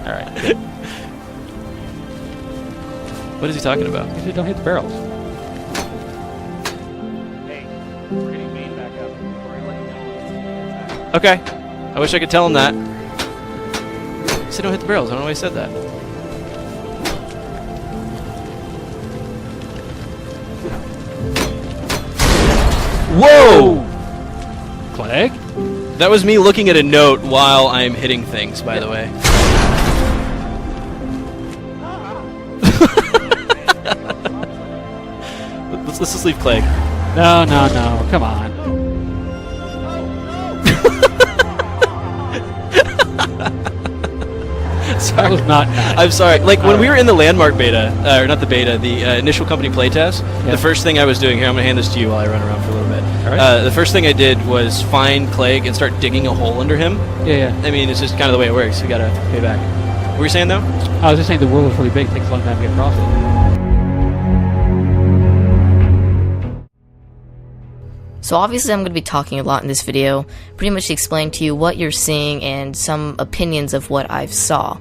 Alright, good. What is he talking about? You said don't hit the barrels. Hey, we're getting main back up. We're gonna let you know. Okay. I wish I could tell him that. He said don't hit the barrels. I don't know why he said that. Whoa! Clegg? That was me looking at a note while I'm hitting things, by the way. let's just leave Clegg. No, come on. That was not nice. I'm sorry. Like, when we were in the Landmark beta, or not the beta, the initial company playtest, the first thing I was doing here, I'm going to hand this to you while I run around for a little bit. All right. The first thing I did was find Clegg and start digging a hole under him. Yeah. I mean, it's just kind of the way it works. You got to pay back. What were you saying, though? I was just saying the world is really big. It takes a long time to get across it. So obviously I'm going to be talking a lot in this video, pretty much to explain to you what you're seeing and some opinions of what I've saw.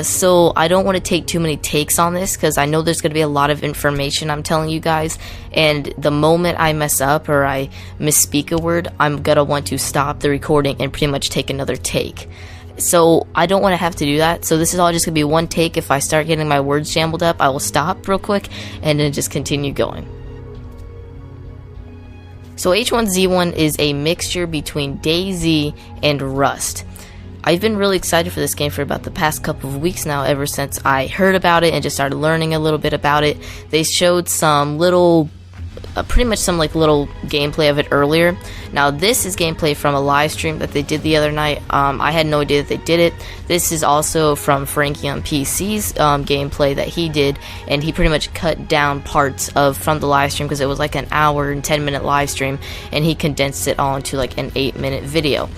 So I don't want to take too many takes on this because I know there's going to be a lot of information I'm telling you guys, and the moment I mess up or I misspeak a word, I'm going to want to stop the recording and pretty much take another take. So I don't want to have to do that, so this is all just going to be one take. If I start getting my words jumbled up, I will stop real quick and then just continue going. So H1Z1 is a mixture between DayZ and Rust. I've been really excited for this game for about the past couple of weeks now, ever since I heard about it and just started learning a little bit about it. They showed some little, pretty much some like little gameplay of it earlier. Now this is gameplay from a live stream that they did the other night. I had no idea that they did it. This is also from Frankie on PC's gameplay that he did, and he pretty much cut down parts from the live stream because it was like an hour and 10-minute live stream, and he condensed it all into like an 8-minute video.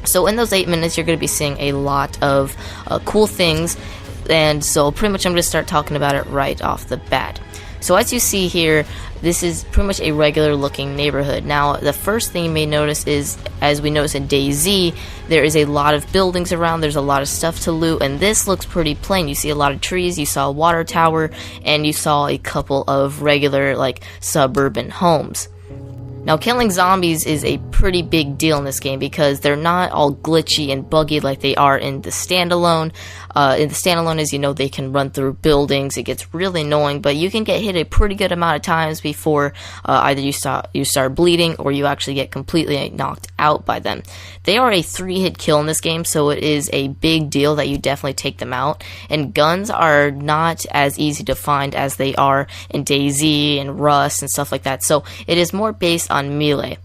So in those 8 minutes, you're going to be seeing a lot of cool things, and so pretty much I'm going to start talking about it right off the bat. So as you see here, this is pretty much a regular looking neighborhood. Now the first thing you may notice is, as we notice in DayZ, there is a lot of buildings around, there's a lot of stuff to loot, and this looks pretty plain. You see a lot of trees, you saw a water tower, and you saw a couple of regular like suburban homes. Now, killing zombies is a pretty big deal in this game because they're not all glitchy and buggy like they are in the standalone. In the standalone, as you know, they can run through buildings. It gets really annoying, but you can get hit a pretty good amount of times before either you start bleeding or you actually get completely knocked out by them. They are a 3-hit kill in this game, so it is a big deal that you definitely take them out. And guns are not as easy to find as they are in DayZ and Rust and stuff like that, so it is more based on melee.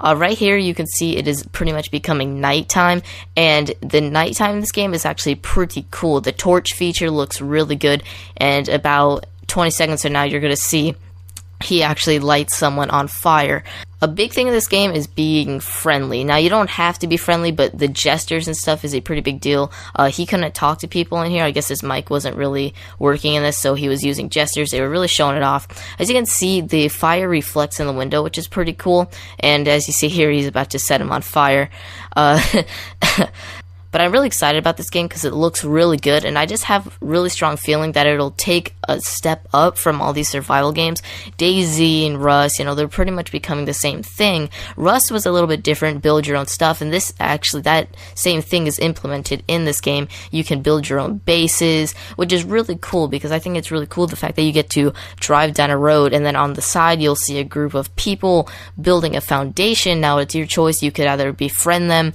Right here you can see it is pretty much becoming nighttime, and the nighttime in this game is actually pretty cool. The torch feature looks really good, and about 20 seconds from now you're going to see he actually lights someone on fire. A big thing in this game is being friendly. Now, you don't have to be friendly, but the gestures and stuff is a pretty big deal. He couldn't talk to people in here. I guess his mic wasn't really working in this, so he was using gestures. They were really showing it off. As you can see, the fire reflects in the window, which is pretty cool. And as you see here, he's about to set him on fire. But I'm really excited about this game because it looks really good, and I just have really strong feeling that it'll take a step up from all these survival games. DayZ and Rust, you know, they're pretty much becoming the same thing. Rust was a little bit different, build your own stuff, and this actually, that same thing is implemented in this game. You can build your own bases, which is really cool because I think it's really cool the fact that you get to drive down a road and then on the side you'll see a group of people building a foundation. Now it's your choice. You could either befriend them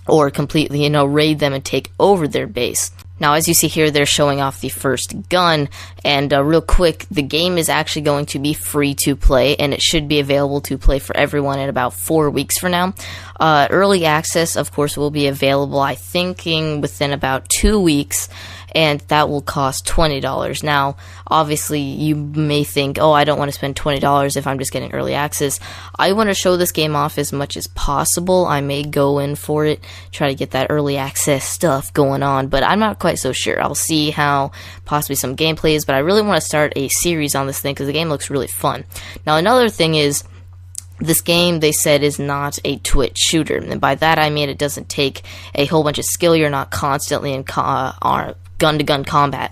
or completely, you know, raid them and take over their base. Now, as you see here, they're showing off the first gun, and real quick, the game is actually going to be free to play, and it should be available to play for everyone in about 4 weeks from now. Early access, of course, will be available, I think, within about 2 weeks, and that will cost $20. Now, obviously, you may think, oh, I don't want to spend $20 if I'm just getting early access. I want to show this game off as much as possible. I may go in for it, try to get that early access stuff going on, but I'm not quite so sure. I'll see how possibly some gameplay is, but I really want to start a series on this thing because the game looks really fun. Now, another thing is, This game, they said, is not a twitch shooter, and by that I mean it doesn't take a whole bunch of skill. You're not constantly in gun-to-gun combat,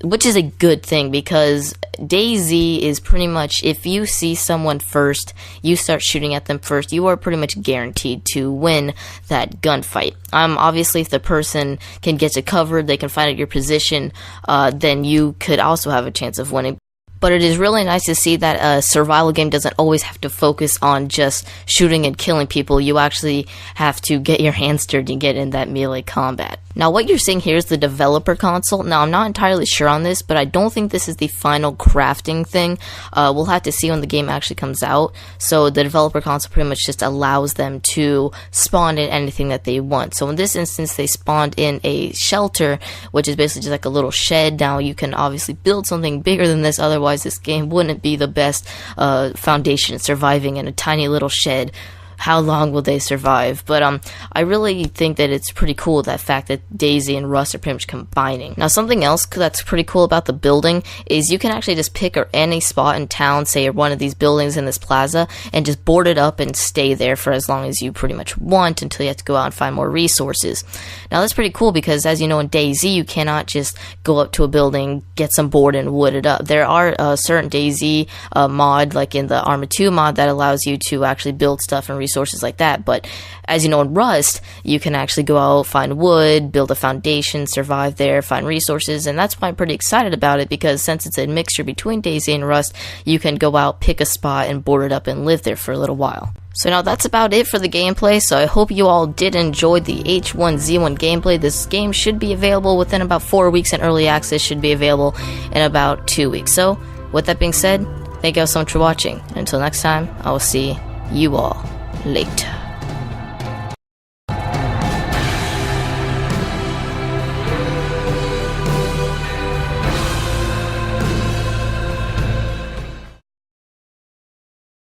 which is a good thing, because DayZ is pretty much, if you see someone first, you start shooting at them first, you are pretty much guaranteed to win that gunfight. Obviously, if the person can get to cover, they can find out your position, then you could also have a chance of winning. But it is really nice to see that a survival game doesn't always have to focus on just shooting and killing people. You actually have to get your hands dirty and get in that melee combat. Now, what you're seeing here is the developer console. Now, I'm not entirely sure on this, but I don't think this is the final crafting thing. We'll have to see when the game actually comes out. So the developer console pretty much just allows them to spawn in anything that they want. So in this instance, they spawned in a shelter, which is basically just like a little shed. Now, you can obviously build something bigger than this, otherwise this game wouldn't be the best foundation, surviving in a tiny little shed. How long will they survive? But I really think that it's pretty cool, that fact that DayZ and Rust are pretty much combining. Now, something else that's pretty cool about the building is you can actually just pick any spot in town, say one of these buildings in this plaza, and just board it up and stay there for as long as you pretty much want, until you have to go out and find more resources. Now, that's pretty cool, because as you know, in DayZ, you cannot just go up to a building, get some board, and wood it up. There are certain DayZ mod, like in the Arma 2 mod, that allows you to actually build stuff and resources like that. But as you know, in Rust, you can actually go out, find wood, build a foundation, survive there, find resources, and that's why I'm pretty excited about it, because since it's a mixture between DayZ and Rust, you can go out, pick a spot, and board it up and live there for a little while. So now that's about it for the gameplay, so I hope you all did enjoy the H1Z1 gameplay. This game should be available within about 4 weeks, and early access should be available in about 2 weeks. So, with that being said, thank you all so much for watching. Until next time, I will see you all later.